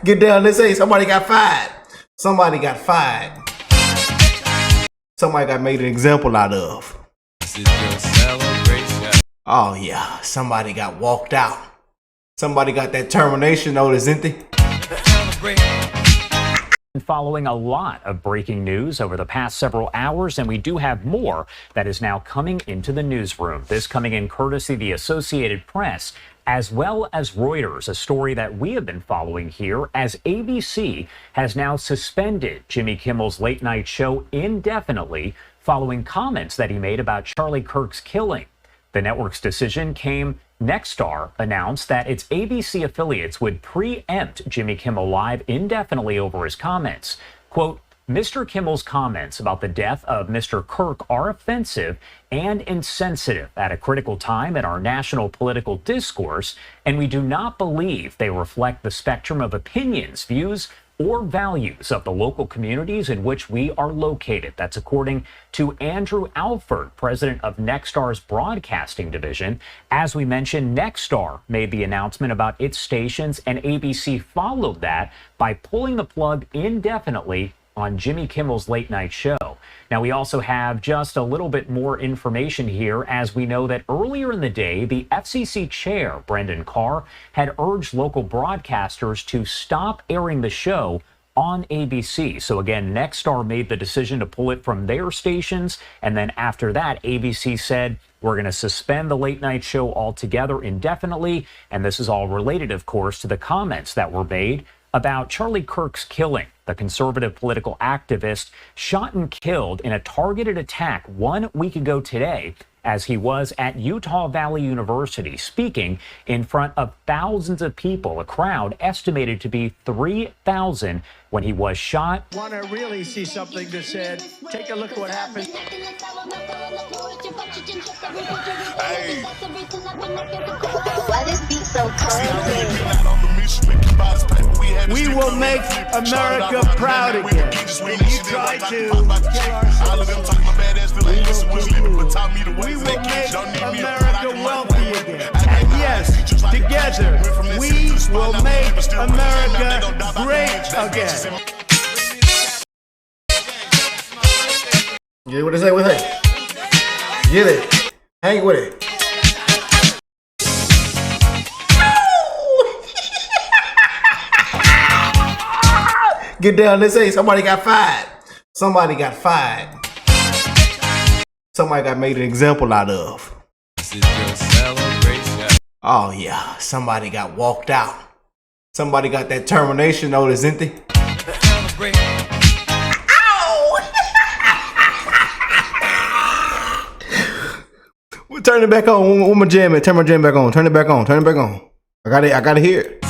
Get down. Let's say somebody got fired. Somebody got fired. Somebody got made an example out of. This is your celebration. Oh yeah, somebody got walked out. Somebody got that termination notice, didn't they? Following a lot of breaking news over the past several hours, and we do have more that is now coming into the newsroom. This coming in courtesy of the Associated Press, as well as Reuters, a story that we have been following here, as ABC has now suspended Jimmy Kimmel's late night show indefinitely following comments that he made about Charlie Kirk's killing. The network's decision came. Nexstar announced that its ABC affiliates would preempt Jimmy Kimmel Live indefinitely over his comments. Quote, Mr. Kimmel's comments about the death of Mr. Kirk are offensive and insensitive at a critical time in our national political discourse, and we do not believe they reflect the spectrum of opinions, views, or values of the local communities in which we are located. That's according to Andrew Alford, president of Nexstar's broadcasting division. As we mentioned, Nexstar made the announcement about its stations, and ABC followed that by pulling the plug indefinitely on Jimmy Kimmel's late night show. Now, we also have just a little bit more information here, as we know that earlier in the day, the FCC chair, Brendan Carr, had urged local broadcasters to stop airing the show on ABC. So again, Nexstar made the decision to pull it from their stations, and then after that, ABC said, we're going to suspend the late night show altogether indefinitely, and this is all related, of course, to the comments that were made about Charlie Kirk's killing. The conservative political activist shot and killed in a targeted attack 1 week ago today, as he was at Utah Valley University speaking in front of thousands of people, a crowd estimated to be 3,000 when he was shot. Want to really see something that said, take a look at what happened. Hey. Why this beat so cold? We will make America proud again. When you try to kill our we will make America wealthy again. And yes, together, we will make America great again. Get what they say with it. Get it. Hang with it. Get down. Let's say somebody got fired. Somebody got fired. Somebody got made an example out of. This is your celebration. Oh yeah, somebody got walked out. Somebody got that termination notice, didn't they? We'll turn it back on. One more jam. Turn my jam back on. Turn it back on. Turn it back on. I gotta hear it.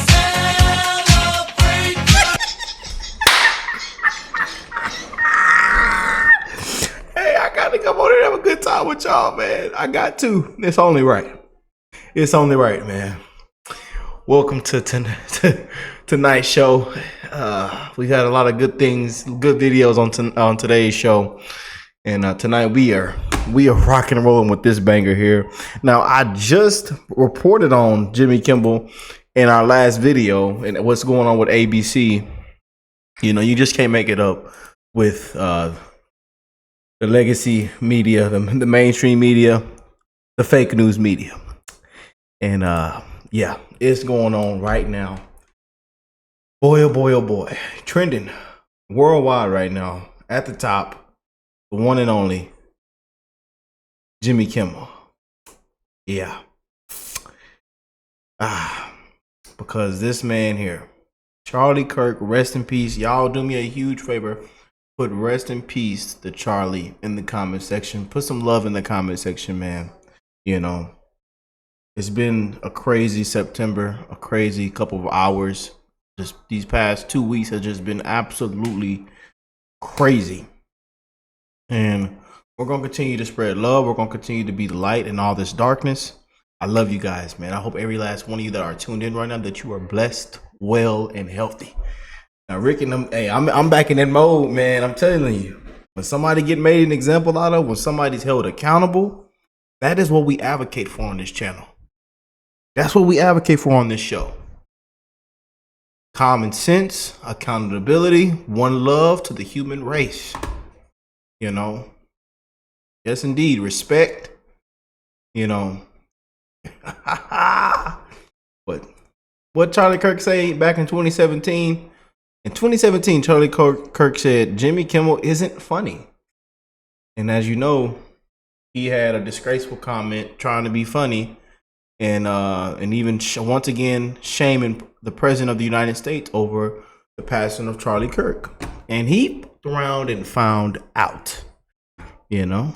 Come on and have a good time with y'all, man. I got to. It's only right. It's only right, man. Welcome to tonight's show. We had a lot of good things, good videos on today's show, and tonight we are rocking and rolling with this banger here. Now, I just reported on Jimmy Kimmel in our last video and what's going on with ABC. You know, you just can't make it up with the legacy media, the mainstream media, the fake news media. And yeah, it's going on right now. Boy, oh boy, oh boy. Trending worldwide right now. At the top, the one and only Jimmy Kimmel. Yeah. Because this man here, Charlie Kirk, rest in peace. Y'all do me a huge favor. Put rest in peace to Charlie in the comment section. Put some love in the comment section, man. You know, it's been a crazy September, a crazy couple of hours. Just these past 2 weeks have just been absolutely crazy. And we're going to continue to spread love. We're going to continue to be the light in all this darkness. I love you guys, man. I hope every last one of you that are tuned in right now, that you are blessed, well, and healthy. Now, Rick and them, hey, I'm back in that mode, man. I'm telling you, when somebody get made an example out of, when somebody's held accountable, that is what we advocate for on this channel. That's what we advocate for on this show. common sense, accountability, one love to the human race. You know, yes, indeed, respect. You know, what Charlie Kirk say back in 2017? In 2017, Charlie Kirk said Jimmy Kimmel isn't funny, and as you know, he had a disgraceful comment trying to be funny, and even once again shaming the president of the United States over the passing of Charlie Kirk. And he looked around and found out, you know.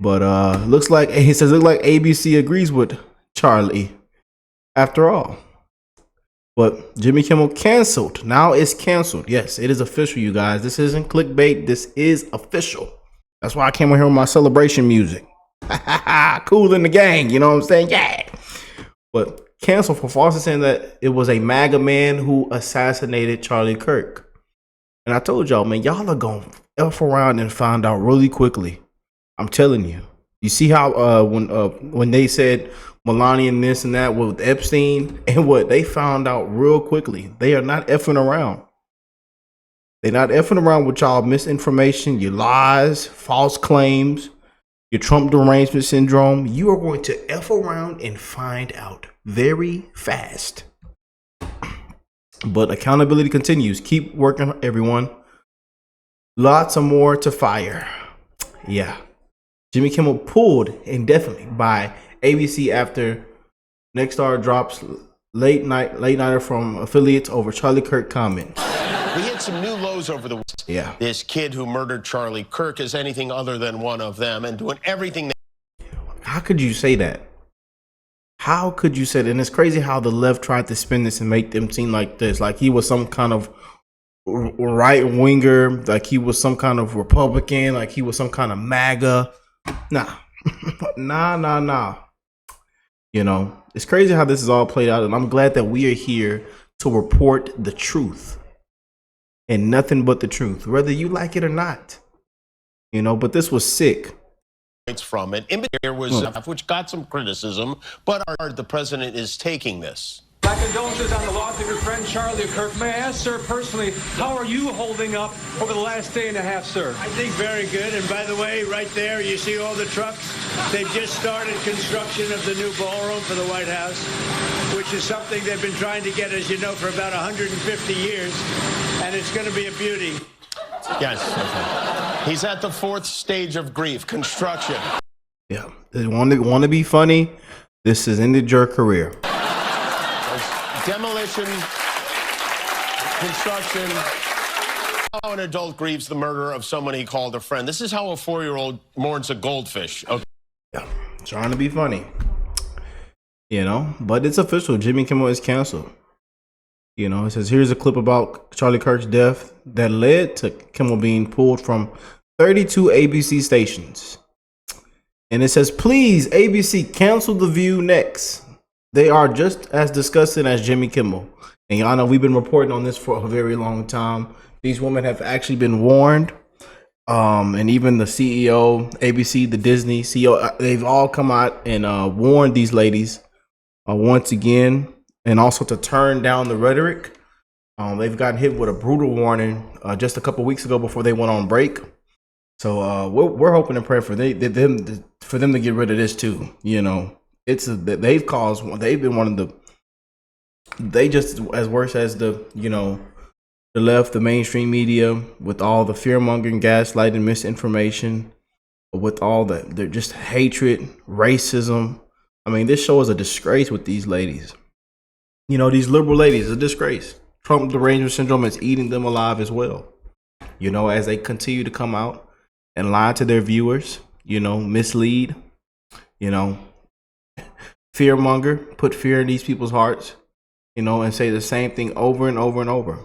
But looks like ABC agrees with Charlie after all. But Jimmy Kimmel canceled. Now it's canceled. Yes, it is official, you guys. This isn't clickbait. This is official. That's why I came here with my celebration music. Cool in the gang, you know what I'm saying? Yeah. But canceled for falsely saying that it was a MAGA man who assassinated Charlie Kirk. And I told y'all, man, y'all are going to F around and find out really quickly. I'm telling you. You see how when they said Melania and this and that with Epstein, and what they found out real quickly. They are not effing around. They're not effing around with y'all misinformation, your lies, false claims, your Trump derangement syndrome. You are going to F around and find out very fast. But accountability continues. Keep working, everyone. Lots of more to fire. Yeah. Jimmy Kimmel pulled indefinitely by ABC after Next Star drops late nighter from affiliates over Charlie Kirk comment. We hit some new lows over the week. Yeah. This kid who murdered Charlie Kirk is anything other than one of them and doing everything. How could you say that? How could you say that? And it's crazy how the left tried to spin this and make them seem like this, like he was some kind of right winger, like he was some kind of Republican, like he was some kind of MAGA. Nah. Nah. You know, it's crazy how this is all played out, and I'm glad that we are here to report the truth and nothing but the truth, whether you like it or not. You know, but this was sick. From it. There was which got some criticism, but the president is taking this. My condolences on the loss of your friend Charlie Kirk. May I ask, sir, personally, how are you holding up over the last day and a half, sir? I think very good. And by the way, right there, you see all the trucks? They've just started construction of the new ballroom for the White House, which is something they've been trying to get, as you know, for about 150 years. And it's going to be a beauty. Yes. Okay. He's at the fourth stage of grief, construction. Yeah. They want to be funny. This has ended your career. Demolition, construction. How an adult grieves the murder of someone he called a friend. This is how a 4-year-old mourns a goldfish. Okay. Yeah, trying to be funny. You know, but it's official. Jimmy Kimmel is canceled. You know, it says here's a clip about Charlie Kirk's death that led to Kimmel being pulled from 32 ABC stations. And it says, please, ABC, cancel The View next. They are just as disgusting as Jimmy Kimmel. And y'all know we've been reporting on this for a very long time. These women have actually been warned. And even the CEO, ABC, the Disney CEO, they've all come out and warned these ladies once again. And also to turn down the rhetoric. They've gotten hit with a brutal warning just a couple weeks ago before they went on break. So we're hoping and praying for them to get rid of this too. You know. They've been one of the, they just as worse as the, you know, the left, the mainstream media with all the fear mongering, gaslighting, misinformation, with all they're just hatred, racism. I mean, this show is a disgrace with these ladies. You know, these liberal ladies, a disgrace. Trump derangement syndrome is eating them alive as well. You know, as they continue to come out and lie to their viewers, you know, mislead, you know, fearmonger, put fear in these people's hearts, you know, and say the same thing over and over and over.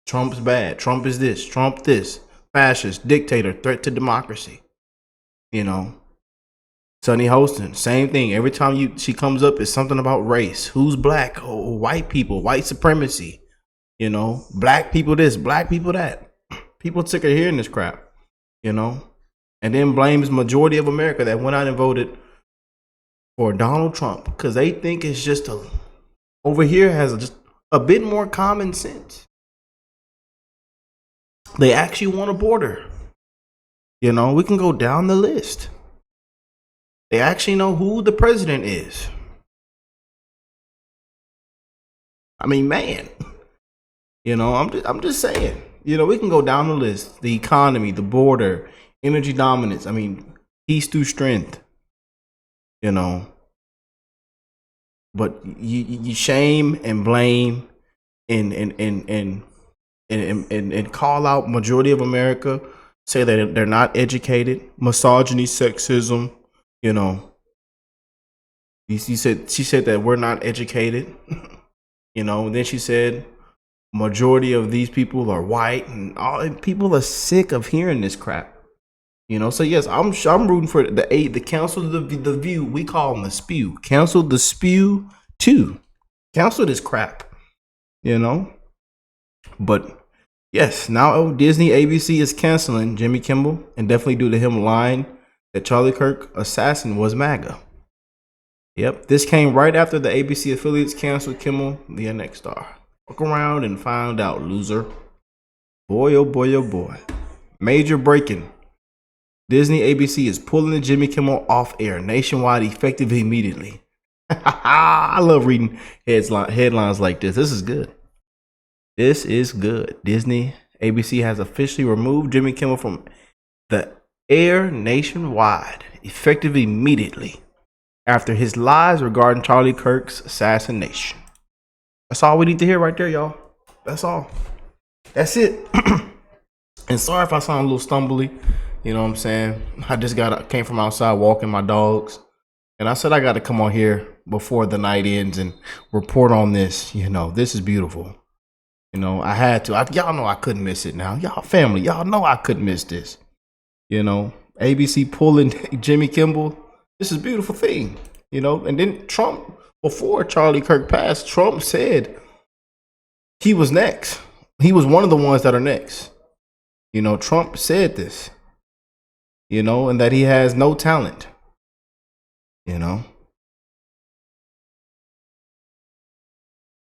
Trump's bad. Trump is this. Trump this. Fascist, dictator, threat to democracy. You know, Sunny Hostin, same thing. Every time she comes up, it's something about race. Who's black? Oh, white people, white supremacy. You know, black people this, black people that. People sick of hearing this crap, you know, and then blames majority of America that went out and voted for Donald Trump because they think it's just over here has just a bit more common sense. They actually want a border. You know, we can go down the list. They actually know who the president is. I mean, man, you know, I'm just saying, you know, we can go down the list. The economy, the border, energy dominance. I mean, peace through strength, you know. But you shame and blame and call out majority of America, say that they're not educated, misogyny, sexism, you know. She said that we're not educated, you know. And then she said majority of these people are white, and people are sick of hearing this crap, you know. So yes, I'm rooting for the council, the view. We call them the spew. Council the spew too. Council this crap, you know. But yes, now Disney ABC is canceling Jimmy Kimmel, and definitely due to him lying that Charlie Kirk assassin was MAGA. Yep, this came right after the ABC affiliates canceled Kimmel via Nexstar. Look around and find out, loser. Boy, oh boy, oh boy. Major breaking. Disney ABC is pulling the Jimmy Kimmel off air nationwide effective immediately. I love reading headlines like this. This is good. This is good. Disney ABC has officially removed Jimmy Kimmel from the air nationwide effective immediately after his lies regarding Charlie Kirk's assassination. That's all we need to hear right there, y'all. That's all. That's it. And sorry if I sound a little stumbly. You know what I'm saying? I just came from outside walking my dogs. And I said I got to come on here before the night ends and report on this. You know, this is beautiful. You know, I had to. Y'all know I couldn't miss it now. Y'all family, y'all know I couldn't miss this. You know, ABC pulling Jimmy Kimmel. This is a beautiful thing, you know. And then Trump, before Charlie Kirk passed, Trump said he was next. He was one of the ones that are next. You know, Trump said this, you know, and that he has no talent, you know.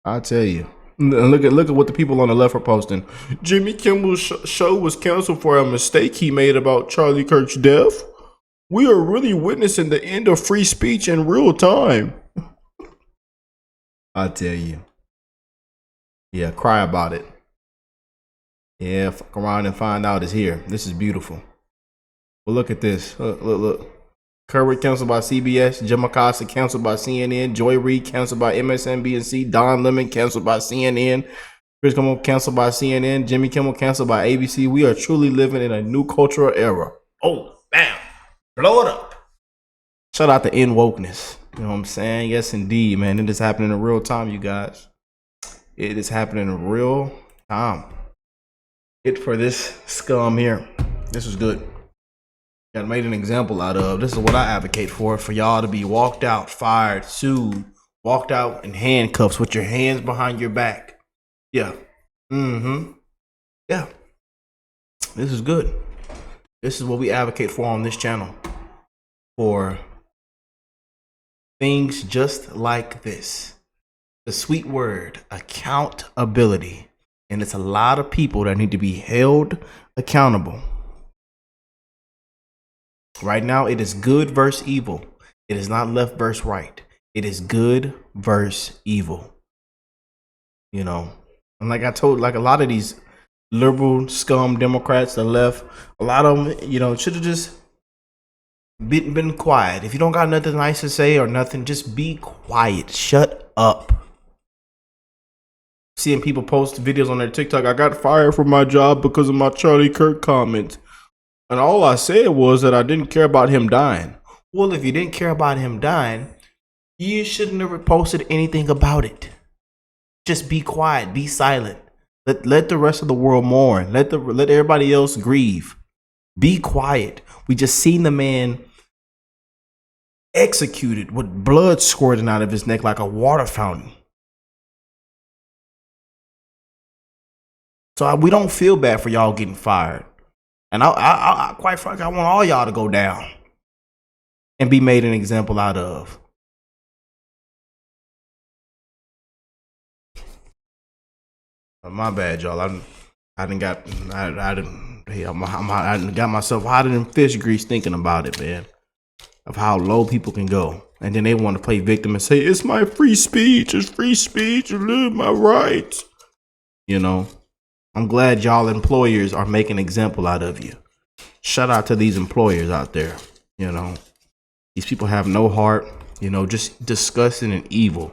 I tell you. Look at what the people on the left are posting. Jimmy Kimmel's show was canceled for a mistake he made about Charlie Kirk's death. We are really witnessing the end of free speech in real time. I tell you. Yeah, cry about it. Yeah, fuck around and find out it's here. This is beautiful. But look at this. Look. Kirk canceled by CBS. Jim Acosta canceled by CNN. Joy Reid canceled by MSNBC. Don Lemon canceled by CNN. Chris Kimmel canceled by CNN. Jimmy Kimmel canceled by ABC. We are truly living in a new cultural era. Oh, bam. Blow it up. Shout out to N Wokeness. You know what I'm saying? Yes, indeed, man. It is happening in real time, you guys. It is happening in real time. It for this scum here. This is good. Got made an example out of. This is what I advocate for y'all to be walked out, fired, sued, walked out in handcuffs with your hands behind your back. Yeah. Yeah. This is good. This is what we advocate for on this channel. For things just like this. The sweet word, accountability. And it's a lot of people that need to be held accountable. Right now, it is good versus evil. It is not left versus right. It is good versus evil. You know, and like I told, like a lot of these liberal scum Democrats, the left, a lot of them, you know, should have just been quiet. If you don't got nothing nice to say or nothing, just be quiet. Shut up. Seeing people post videos on their TikTok, I got fired from my job because of my Charlie Kirk comments. And all I said was that I didn't care about him dying. Well, if you didn't care about him dying, you shouldn't have posted anything about it. Just be quiet, be silent. Let the rest of the world mourn. Let everybody else grieve. Be quiet. We just seen the man executed with blood squirting out of his neck like a water fountain. So we don't feel bad for y'all getting fired. And I quite frankly, I want all y'all to go down and be made an example out of. My bad, y'all. I done got I done hey, I done got myself hotter than fish grease thinking about it, man. Of how low people can go, and then they want to play victim and say it's my free speech. It's free speech. I live my rights. You know, I'm glad y'all employers are making an example out of you. Shout out to these employers out there. You know, these people have no heart. You know, just disgusting and evil.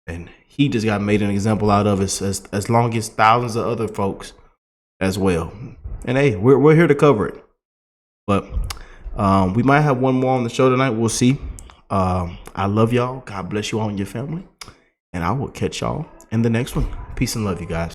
And he just got made an example out of us as long as thousands of other folks as well. And hey, we're here to cover it. But we might have one more on the show tonight. We'll see. I love y'all. God bless you all and your family. And I will catch y'all in the next one. Peace and love, you guys.